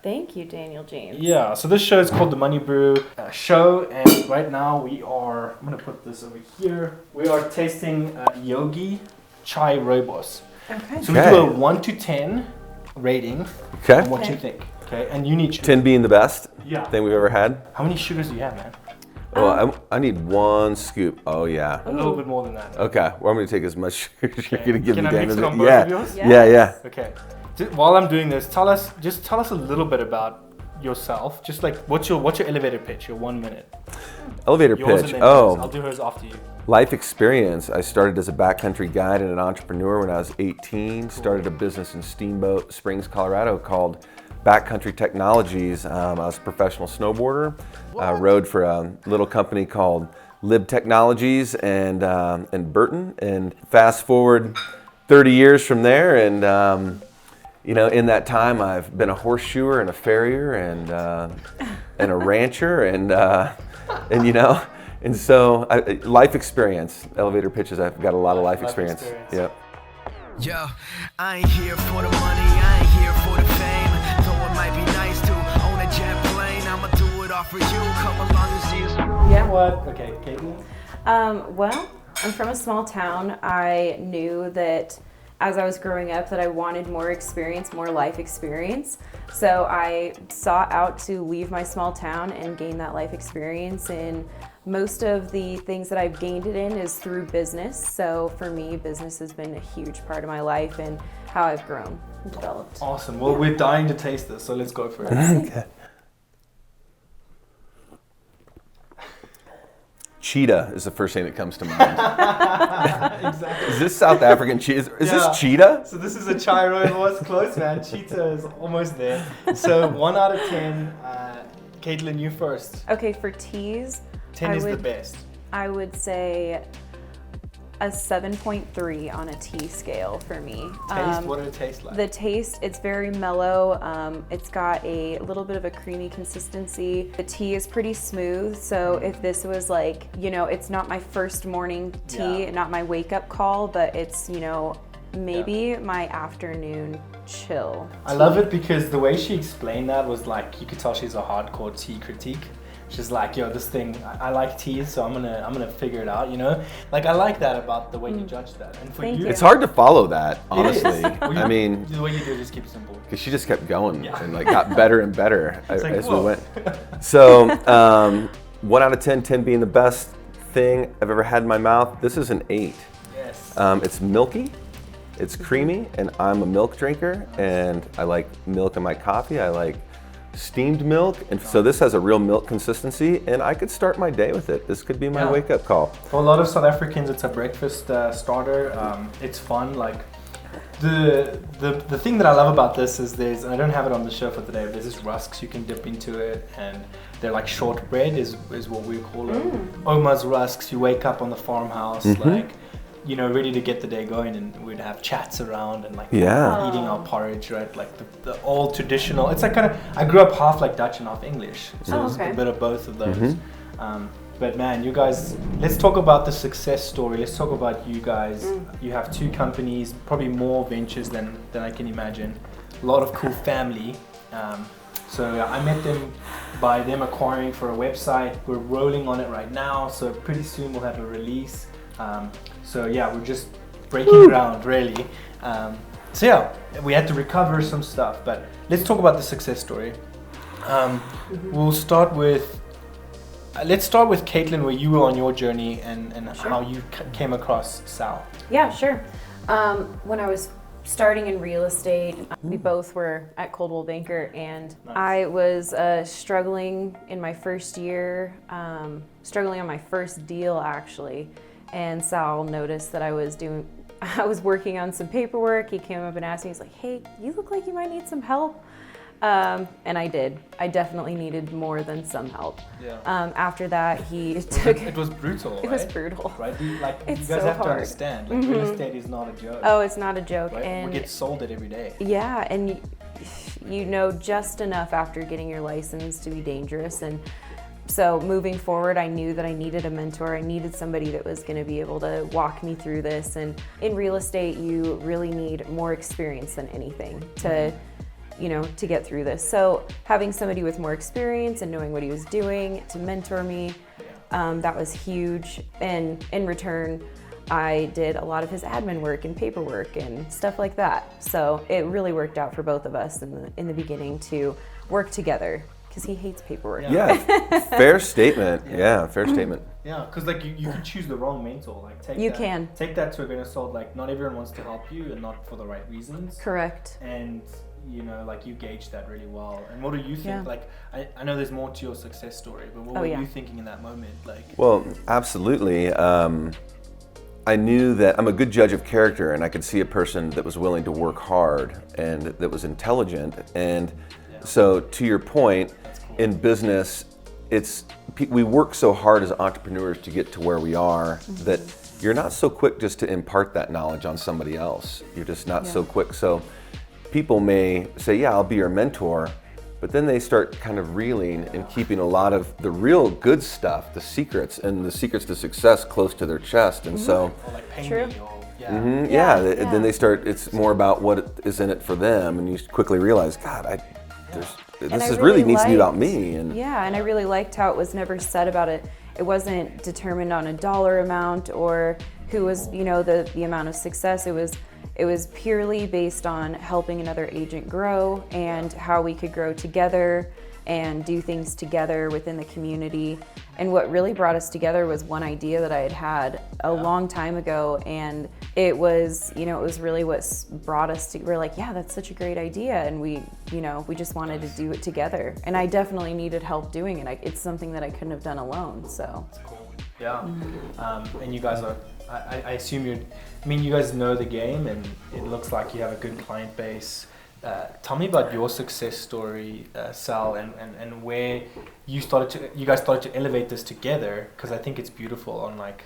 Thank you, Daniël-James. Yeah, so this show is called the MoneyBru Show, and right now I'm going to put this over here. We are tasting Yogi Chai Rooibos. Okay. So we do a 1 to 10 rating on what you think. Okay, and you need 10 being the best thing we've ever had. How many sugars do you have, man? Oh, I need 1 scoop. Oh, yeah. A little bit more than that. Okay, well, I'm going to take as much sugar as you're going to give me, Can I Daniel. mix it on both of yours? Yeah. Okay. While I'm doing this, tell us a little bit about yourself. Just like, what's your elevator pitch? Your 1 minute. Elevator Yours pitch. and then hers. I'll do hers after you. Life experience. I started as a backcountry guide and an entrepreneur when I was 18. Cool. Started a business in Steamboat Springs, Colorado called Backcountry Technologies. I was a professional snowboarder. Rode for a little company called Lib Technologies and Burton. And fast forward 30 years from there, and in that time I've been a horseshoer and a farrier and a rancher and so life experience. Elevator pitches. I've got a lot of life experience. Yep. Yo, I ain't here for the money. I ain't here for the fame. Though it might be nice to own a jet plane, I'ma do it all for you. Come along and see us. Yeah. What? Okay, Caitlyn? Well, I'm from a small town. I knew that as I was growing up that I wanted more experience, more life experience. So I sought out to leave my small town and gain that life experience. And most of the things that I've gained it in is through business. So for me, business has been a huge part of my life and how I've grown and developed. Awesome. Well, we're dying to taste this, so let's go for it. Okay. Cheetah is the first thing that comes to mind. Exactly. Is this South African cheetah? Is this cheetah? So this is a chai rooibos. Close, man. Cheetah is almost there. So 1 out of 10. Caitlyn, you first. Okay, for teas, 10 is the best. I would say a 7.3 on a tea scale for me. Taste, what did it taste like? The taste, it's very mellow. It's got a little bit of a creamy consistency. The tea is pretty smooth, so if this was like, it's not my first morning tea, not my wake up call, but it's, maybe my afternoon chill tea. I love it because the way she explained that was like, you could tell she's a hardcore tea critique. She's like, this thing, I like teas, so I'm gonna figure it out, Like, I like that about the way you judge that. And for you, it's hard to follow that, honestly. Well, I mean, the way you do it, just keep it simple. Because she just kept going and got better and better as we went. So, 1 out of 10, 10 being the best thing I've ever had in my mouth. This is an 8. Yes. It's milky, it's creamy, and I'm a milk drinker, and I like milk in my coffee. I like steamed milk, and so this has a real milk consistency, and I could start my day with it. This could be my wake-up call. For a lot of South Africans, it's a breakfast starter. It's fun. Like the thing that I love about this is and I don't have it on the show for today, but there's this rusks you can dip into it, and they're like shortbread is what we call them. Oma's rusks. You wake up on the farmhouse ready to get the day going, and we'd have chats around and eating our porridge, right? Like the old traditional. It's like I grew up half like Dutch and half English, so it's a bit of both of those. But man, you guys, let's talk about the success story. Let's talk about you guys. You have 2 companies, probably more ventures than I can imagine. A lot of cool family. So I met them by them acquiring for a website. We're rolling on it right now, so pretty soon we'll have a release. We're just breaking ground, really. We had to recover some stuff, but let's talk about the success story. We'll start with, let's start with Caitlyn, where you were on your journey and how you came across Sal. Yeah, sure. When I was starting in real estate, we both were at Coldwell Banker, and I was struggling in my first year, struggling on my first deal actually. And Sal noticed that I was working on some paperwork. He came up and asked me, he's like, hey, you look like you might need some help. And I did. I definitely needed more than some help. Yeah. After that, he took... It was brutal, It was brutal. Right? You guys so have to hard. understand, real estate is not a joke. Oh, it's not a joke. Right? And we get sold it every day. Yeah, and you know just enough after getting your license to be dangerous. And so moving forward, I knew that I needed a mentor. I needed somebody that was going to be able to walk me through this. And in real estate, you really need more experience than anything to to get through this. So having somebody with more experience and knowing what he was doing to mentor me, that was huge. And in return, I did a lot of his admin work and paperwork and stuff like that. So it really worked out for both of us in the beginning to work together, because he hates paperwork. Yeah, fair statement. Yeah, fair statement. Yeah, because like you can choose the wrong mentor. Like take that to a grain of salt. Like not everyone wants to help you, and not for the right reasons. Correct. And like you gauge that really well. And what do you think? Yeah. Like I know there's more to your success story, but what were you thinking in that moment? Like, well, absolutely. I knew that I'm a good judge of character, and I could see a person that was willing to work hard and that was intelligent. And so, to your point, in business, we work so hard as entrepreneurs to get to where we are that you're not so quick just to impart that knowledge on somebody else. You're just not so quick. So people may say, yeah, I'll be your mentor, but then they start kind of reeling and keeping a lot of the real good stuff, the secrets and the secrets to success close to their chest. And so, or like pay True. me, or then they start, it's more about what is in it for them. And you quickly realize, God, this really needs to be about me. And and I really liked how it was never said about it. It wasn't determined on a dollar amount or who was, the amount of success. It was purely based on helping another agent grow and how we could grow together and do things together within the community. And what really brought us together was one idea that I had a long time ago, and it was really what brought us to. We're like, yeah, that's such a great idea, and we just wanted to do it together. And I definitely needed help doing it. It's something that I couldn't have done alone. So. That's cool. Yeah. And you guys are. I assume you guys know the game, and it looks like you have a good client base. Tell me about your success story, Sal, and where you guys started to elevate this together, because I think it's beautiful on like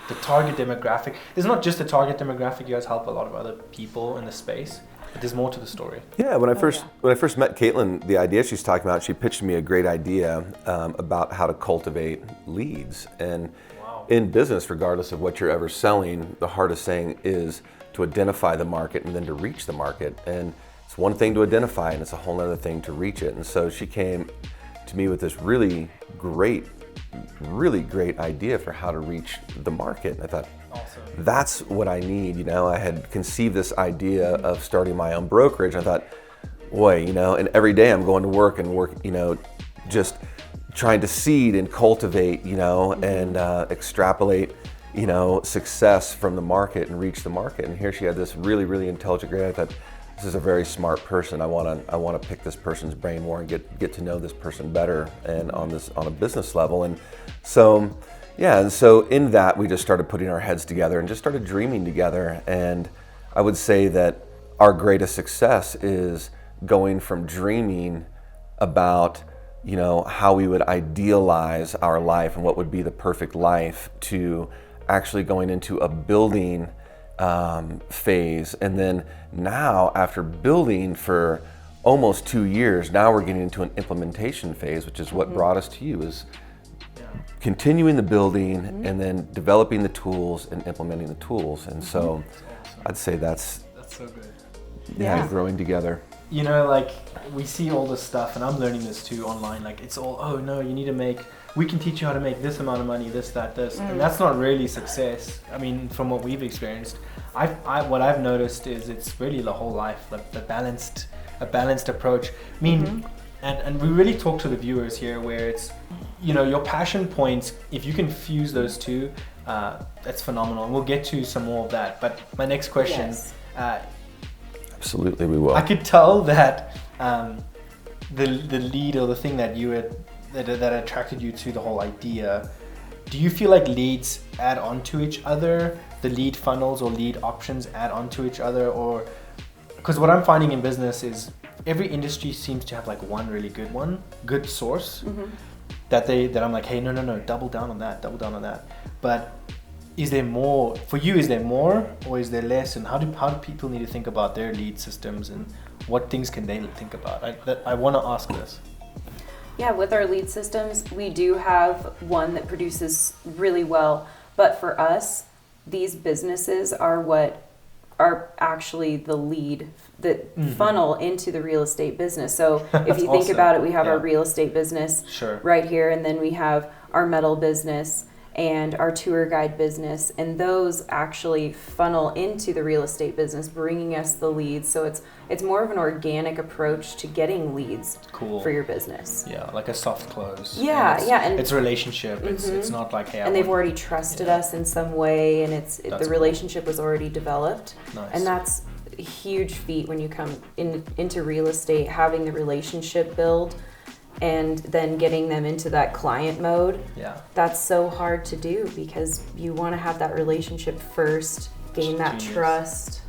the target demographic. There's not just the target demographic, you guys help a lot of other people in the space, but there's more to the story. Yeah, when I first met Caitlyn, the idea she's talking about, she pitched me a great idea about how to cultivate leads. And in business, regardless of what you're ever selling, the hardest thing is to identify the market and then to reach the market. And it's one thing to identify, and it's a whole other thing to reach it. And so she came to me with this really great idea for how to reach the market. And I thought, awesome. That's what I need. I had conceived this idea of starting my own brokerage. I thought, boy, and every day I'm going to work, just trying to seed and cultivate, and extrapolate, success from the market and reach the market. And here she had this really, really intelligent guy. I thought, this is a very smart person. I want to pick this person's brain more and get to know this person better, and on a business level. And so, in that we just started putting our heads together and just started dreaming together. And I would say that our greatest success is going from dreaming about how we would idealize our life and what would be the perfect life to actually going into a building phase. And then now, after building for almost 2 years, now we're getting into an implementation phase, which is what brought us to you, is continuing the building and then developing the tools and implementing the tools. And so I'd say that's so good. Yeah, growing together. Like we see all this stuff, and I'm learning this too online. Like it's all, oh no, we can teach you how to make this amount of money, this, that, this. And that's not really success. I mean, from what we've experienced, what I've noticed is it's really the whole life, like a balanced approach. I mean, and we really talk to the viewers here where it's, your passion points, if you can fuse those two, that's phenomenal. And we'll get to some more of that. But my next question, absolutely, we will. I could tell that the lead, or the thing that that attracted you to the whole idea. Do you feel like leads add on to each other? The lead funnels or lead options add on to each other, or because what I'm finding in business is every industry seems to have like one really good source that I'm like, hey, no, double down on that. But is there more for you? Is there more, or is there less? And how do people need to think about their lead systems, and what things can they think about? I want to ask this. Yeah, with our lead systems, we do have one that produces really well. But for us, these businesses are what are actually the lead that funnel into the real estate business. So if you think awesome. about it, we have our real estate business Sure. right here, and then we have our metal business and our tour guide business, and those actually funnel into the real estate business, bringing us the leads. So it's more of an organic approach to getting leads Cool. for your business. Yeah, like a soft close. Yeah, and yeah, and it's a relationship. It's not like, hey, and they've already trusted us in some way, and That's the cool. relationship was already developed. Nice. And that's a huge feat when you come into real estate, having the relationship build and then getting them into that client mode. Yeah. That's so hard to do because you want to have that relationship first, gain that Genius. trust.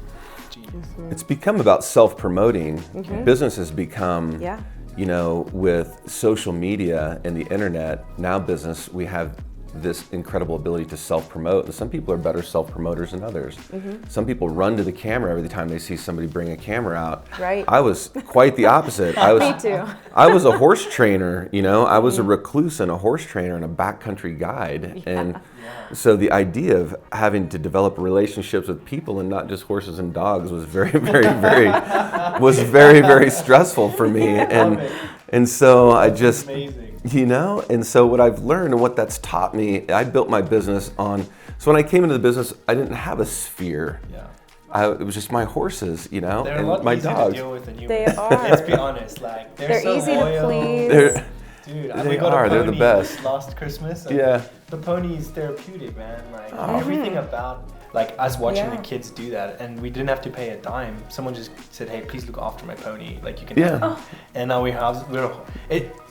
It's become about self-promoting. Business has become, Yeah. you know, with social media and the internet, now business, we have this incredible ability to self-promote. And some people are better self-promoters than others. Some people run to the camera every time they see somebody bring a camera out. Right. I was quite the opposite. Me too. I was a horse trainer, you know, I was a recluse and a horse trainer and a backcountry guide. And so the idea of having to develop relationships with people and not just horses and dogs was very, very stressful for me. And so I just, Amazing. you know, and so what I've learned and what that's taught me, I built my business on, so when I came into the business, I didn't have a sphere. Yeah. It was just my horses, you know, They're a and lot my easier dogs. to deal with than you. They Let's are. be honest. Like They're so easy to loyal. please. Dude, They we got are. a They're the pony best. last Christmas. And Yeah. The pony is therapeutic, man. Like everything about like us watching the kids do that, and we didn't have to pay a dime. Someone just said, "Hey, please look after my pony. Like you can." Yeah. have it." And now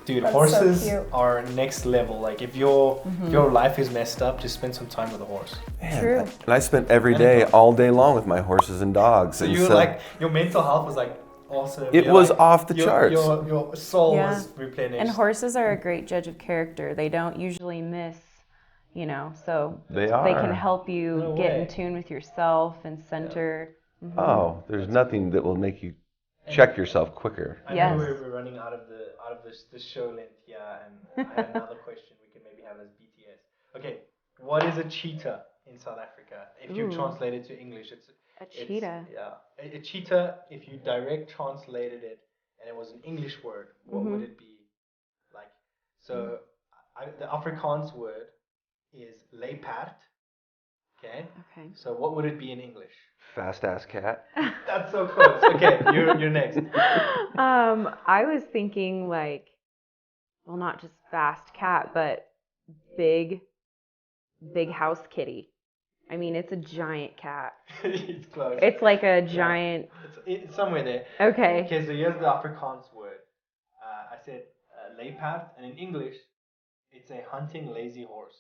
dude, That's horses so cute. are next level. Like if your life is messed up, just spend some time with a horse. Man, True. And I spent every day, all day long with my horses and dogs. So and you like your mental health was like awesome. It You're was like- off the your, charts. Your soul Yeah. was replenished. And horses are a great judge of character. They don't usually miss, you know, so They they can are. help you No get way. in tune with yourself and center. Oh, there's nothing that will make you check yourself quicker. I Yes. know we're running out of the show length here, and I have another question we can maybe have as BTS. Okay, what is a cheetah in South Africa? If you Ooh. translate it to English, it's cheetah. Yeah, a cheetah. If you direct translated it, and it was an English word, what would it be like? So, the Afrikaans word is leopard. Okay. Okay. So what would it be in English? Fast ass cat. That's so close. Okay, you're next. I was thinking like, well, not just fast cat, but big house kitty. I mean, it's a giant cat. It's close. It's like a giant. It's somewhere there. Okay. Okay, so here's the Afrikaans word. I said leopard, and in English, it's a hunting lazy horse.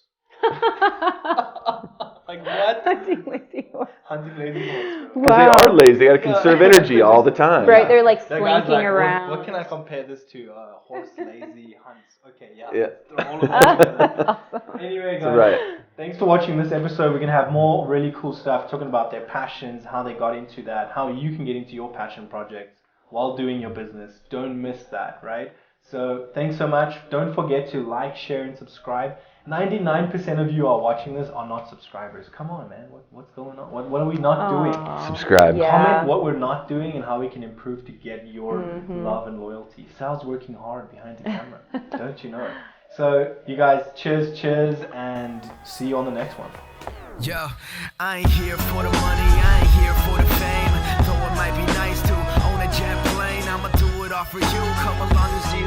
Like what? Hunting lazy horse. Hunting lazy horse. Bro. Because they are lazy. They got to conserve energy all the time. Right, they're like That guy's slinking like, around. What can I compare this to? Horse lazy hunts. Okay, yeah. Yeah. Throw all of that together. Anyway, guys. Right. Thanks for watching this episode. We're going to have more really cool stuff talking about their passions, how they got into that, how you can get into your passion projects while doing your business. Don't miss that, right? So thanks so much. Don't forget to like, share, and subscribe. 99% of you are watching this are not subscribers. Come on, man. What's going on? What are we not doing? Subscribe. Yeah. Comment what we're not doing and how we can improve to get your love and loyalty. Sal's working hard behind the camera. Don't you know it? So, you guys, cheers, and see you on the next one. Yo, I ain't here for the money, I ain't here for the fame. Though it might be nice to own a jet plane, I'ma do it all for you. Come along and see